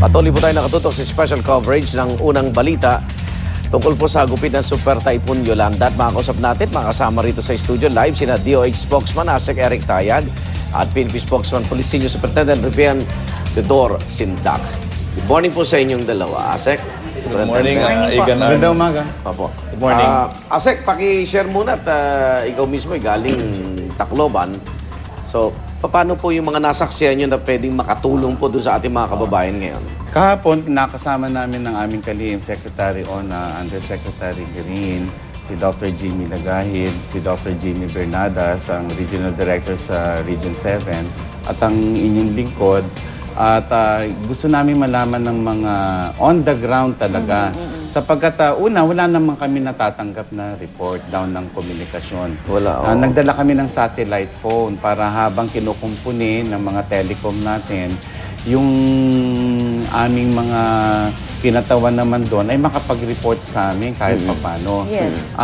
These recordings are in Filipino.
Patuloy po tayo nakatutok sa special coverage ng unang balita tungkol po sa gupit ng Super Typhoon Yolanda. At makakausap natin, makasama rito sa studio live sina DOH Spokesman Asek Eric Tayag at PNP Spokesman Police Senior Superintendent Rivian Teodoro Sindak. Good morning po sa inyong dalawa. Asek. Good morning, Igan. Magandang umaga. Opo. Good morning. Asek, paki-share muna at ikaw mismo ay galing Tacloban. So, paano po yung mga nasaksihan nyo na pwedeng makatulong po doon sa ating mga kababayan ngayon? Kahapon, nakasama namin ng aming kalihim, Secretary Ona, Undersecretary Green, si Dr. Jimmy Lagahid, si Dr. Jimmy Bernadas, ang Regional Director sa Region 7, at ang inyong lingkod. At gusto namin malaman ng mga on the ground talaga. Sapagkat wala naman kami natatanggap na report down ng komunikasyon. Wala, Nagdala kami ng satellite phone para habang kinukumpuni ng mga telecom natin, yung aming mga kinatawan naman doon ay makapag-report sa amin kahit papano. Yes.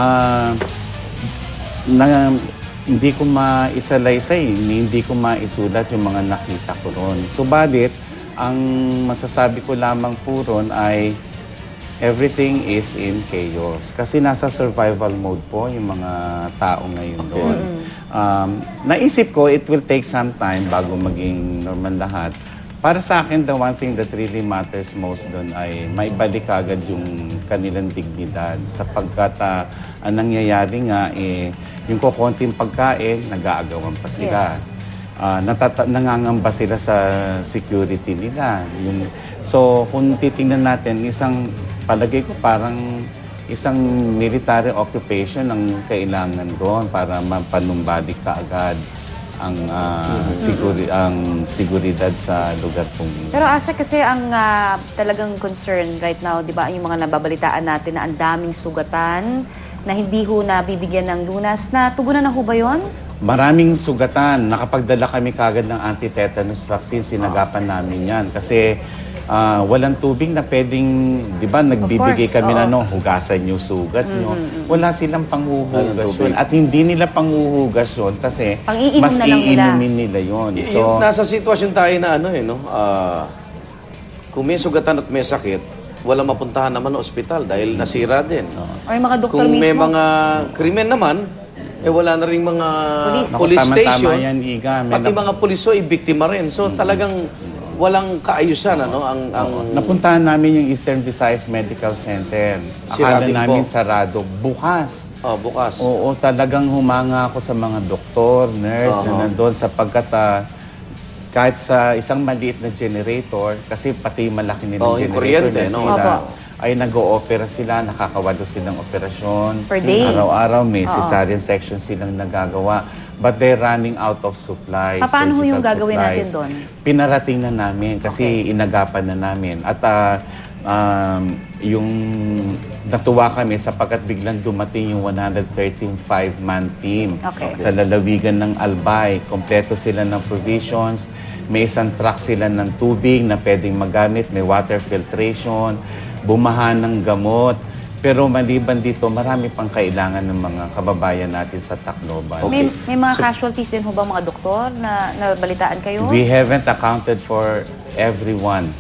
Hindi ko maisalaysay, hindi ko maisulat yung mga nakita ko ron. Subalit, ang masasabi ko lamang po ron ay everything is in chaos. Kasi nasa survival mode po yung mga tao ngayon doon. Naisip ko, it will take some time bago maging normal lahat. Para sa akin, the one thing that really matters most doon ay maibalik agad yung kanilang dignidad. Sapagkat ang nangyayari nga, yung kukunting pagkain, nag-aagawan pa sila. Yes. Nangangamba sila sa security nila. So, kung titingnan natin, palagay ko parang isang military occupation ang kailangan doon para mapanumbalik kaagad ang seguridad sa lugar pong. Pero asa kasi ang talagang concern right now, di ba, yung mga nababalitaan natin na ang daming sugatan, na hindi ho nabibigyan ng lunas, na tugunan na ho ba yun? Maraming sugatan. Nakapagdala kami kagad ng anti-tetanus vaccine. Sinagapan namin yan. Kasi walang tubig na pwedeng, di ba, nagbibigay kami na hugasan yung sugat nyo. Wala silang panghuhugas yun. At hindi nila panghuhugas yun kasi mas iinumin nila yun. So, nasa sitwasyon tayo na kung may sugatan at may sakit, wala mapuntahan naman ng ospital dahil nasira din. O yung mga doktor kung mismo? may mga krimen naman, wala na rin mga police Tama station. yan, Iga. Pati mga puliso ay biktima rin. So talagang walang kaayusan. Napuntahan namin yung Eastern Visayas Medical Center. Akala namin sarado. Bukas. Bukas. Oo, talagang humanga ako sa mga doktor, nurse, na nandun sapagkat kahit sa isang maliit na generator, kasi pati malaki nilang generator kuryente, na sila, ay nag-o-opera sila, nakakawalo silang operasyon. Per day? Araw-araw may cesarean section silang nagagawa. But they're running out of supplies. Paano yung gagawin natin doon? Pinarating na namin kasi inagapan na namin. At yung natuwa kami sapagkat biglang dumating yung 113 5-man team sa lalawigan ng Albay. Kompleto sila ng provisions. May isang truck sila ng tubig na pwedeng magamit. May water filtration. Bumahan ng gamot. Pero maliban dito, marami pang kailangan ng mga kababayan natin sa Tacloban. May mga casualties din ho ba mga doktor na nabalitaan kayo? We haven't accounted for everyone.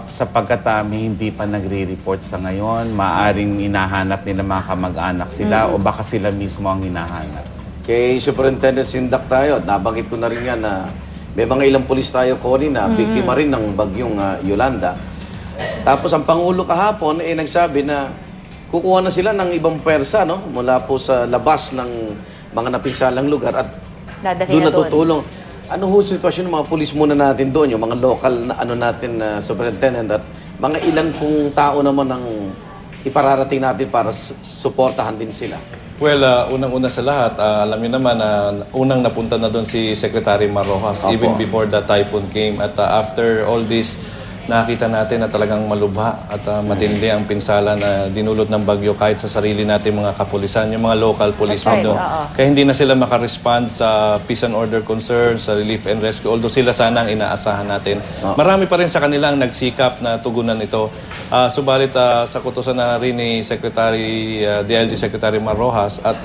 Sapagkat hindi pa nagre-report sa ngayon, maaring hinahanap nila mga kamag-anak sila o baka sila mismo ang hinahanap. Kay Superintendent Sindak tayo, nabanggit ko na rin yan na may mga ilang pulis tayo, Connie, na biktima rin ng bagyong Yolanda. Tapos ang Pangulo kahapon nagsabi na kukuha na sila ng ibang pwersa mula po sa labas ng mga napinsalang lugar at doon natutulong. Ano ho sitwasyon ng mga pulis muna natin doon, yung mga local na natin na superintendent at mga ilan pong tao naman ang ipararating natin para suportahan din sila? Well, unang-una sa lahat, alam niyo naman na unang napunta na doon si Secretary Marrojas even before the typhoon came. At after all this, nakita natin na talagang malubha at matindi ang pinsala na dinulot ng bagyo kahit sa sarili natin mga kapulisan, yung mga local police doon. Kaya hindi na sila makarespond sa peace and order concerns, sa relief and rescue, although sila sana ang inaasahan natin. Marami pa rin sa kanila ang nagsikap na tugunan ito. Subalit sa kutusan na rin ni DILG Secretary Marrojas at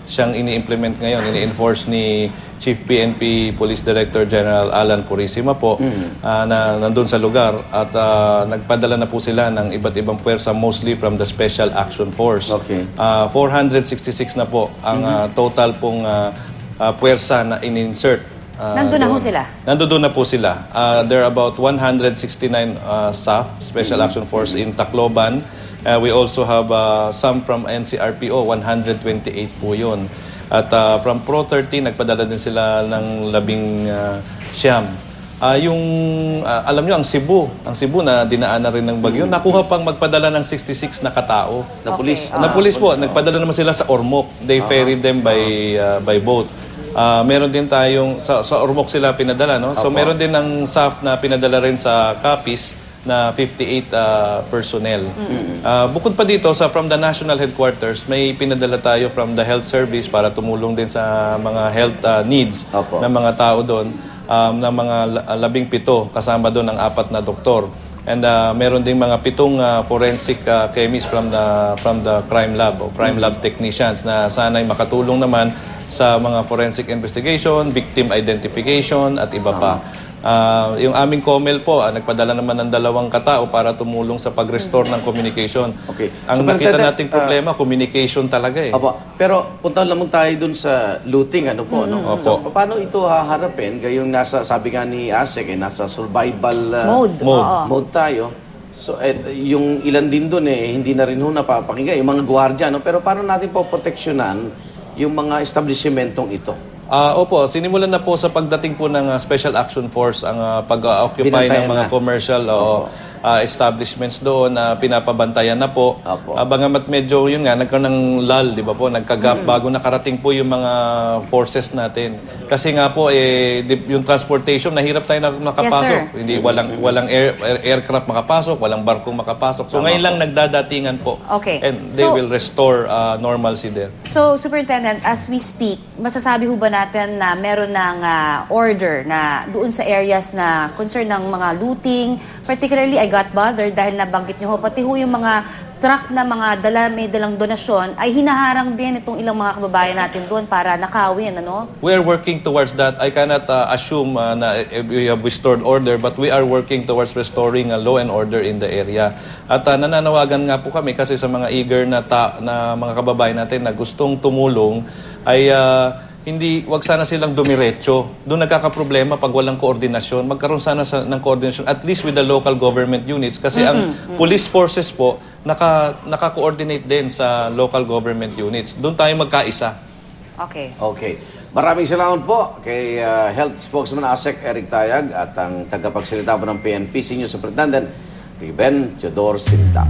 siyang ini-implement ngayon, ini-enforce ni Chief PNP Police Director General Alan Purisima po na nandun sa lugar at nagpadala na po sila ng iba't ibang puwersa, mostly from the Special Action Force. Okay. 466 na po ang total pong puwersa na in-insert. Nandun na ho sila? Nandun na po sila. There are about 169 staff, Special Action Force in Tacloban. We also have some from NCRPO, 128 po yun. At from Pro 13, nagpadala din sila ng 19. Alam nyo, ang Cebu na dinaan na rin ng bagyo, nakuha pang magpadala ng 66 na katao. Na pulis. Na pulis po, nagpadala naman sila sa Ormoc. They ferried them by boat. Meron din tayong, sa Ormoc sila pinadala, no? So meron din ng SAF na pinadala rin sa Capiz na 58 personnel. Bukod pa dito, from the national headquarters, may pinadala tayo from the health service para tumulong din sa mga health needs ng mga tao doon, ng mga 17, kasama doon ang 4 na doktor. And meron ding mga 7 forensic chemists from the crime lab o crime lab technicians na sana'y makatulong naman sa mga forensic investigation, victim identification at iba pa. Yung aming COMEL po, nagpadala naman ng 2 katao para tumulong sa pag-restore ng communication. Okay. Ang nakita nating problema, communication talaga eh. Opo. Pero punta naman tayo dun sa looting, ano po, no? So, paano ito haharapin? Gayong sabi nga ni Asek, nasa survival mode tayo. So, yung ilan din dun hindi na rin ho napapakinggan. Yung mga gwardiya, no? Pero paano natin po proteksyonan yung mga establishmentong ito? Opo, sinimulan na po sa pagdating po ng Special Action Force ang pag-occupy ng mga commercial establishments doon na pinapabantayan na po. Bangamat medyo yun nga, nagkaroon ng lull, di ba po, nagkagap bago nakarating po yung mga forces natin. Kasi nga po, yung transportation, nahirap tayo makapasok. Yes, Hindi, walang aircraft makapasok, walang barkong makapasok. So ngayon lang nagdadatingan po. Okay. And they will restore normalcy there. So, Superintendent, as we speak, masasabi ho ba natin na meron ng order na doon sa areas na concern ng mga looting, particularly I got bothered dahil nabanggit niyo ho, pati ho yung mga truck na mga may dalang donasyon ay hinaharang din itong ilang mga kababayan natin doon para nakawin, ano? We are working towards that. I cannot assume na we have restored order, but we are working towards restoring law and order in the area. At nananawagan nga po kami kasi sa mga eager na mga kababayan natin na gustong tumulong ay wag sana silang dumiretso. Doon nagkakaproblema pag walang koordinasyon. Magkaroon sana ng koordinasyon, at least with the local government units. Kasi ang police forces po, naka-coordinate din sa local government units. Doon tayo magkaisa. Okay. Okay. Maraming salamat po kay Health Spokesman Asek Eric Tayag at ang tagapagsalita po ng PNP Senior Superintendent Riven Teodor Sinta.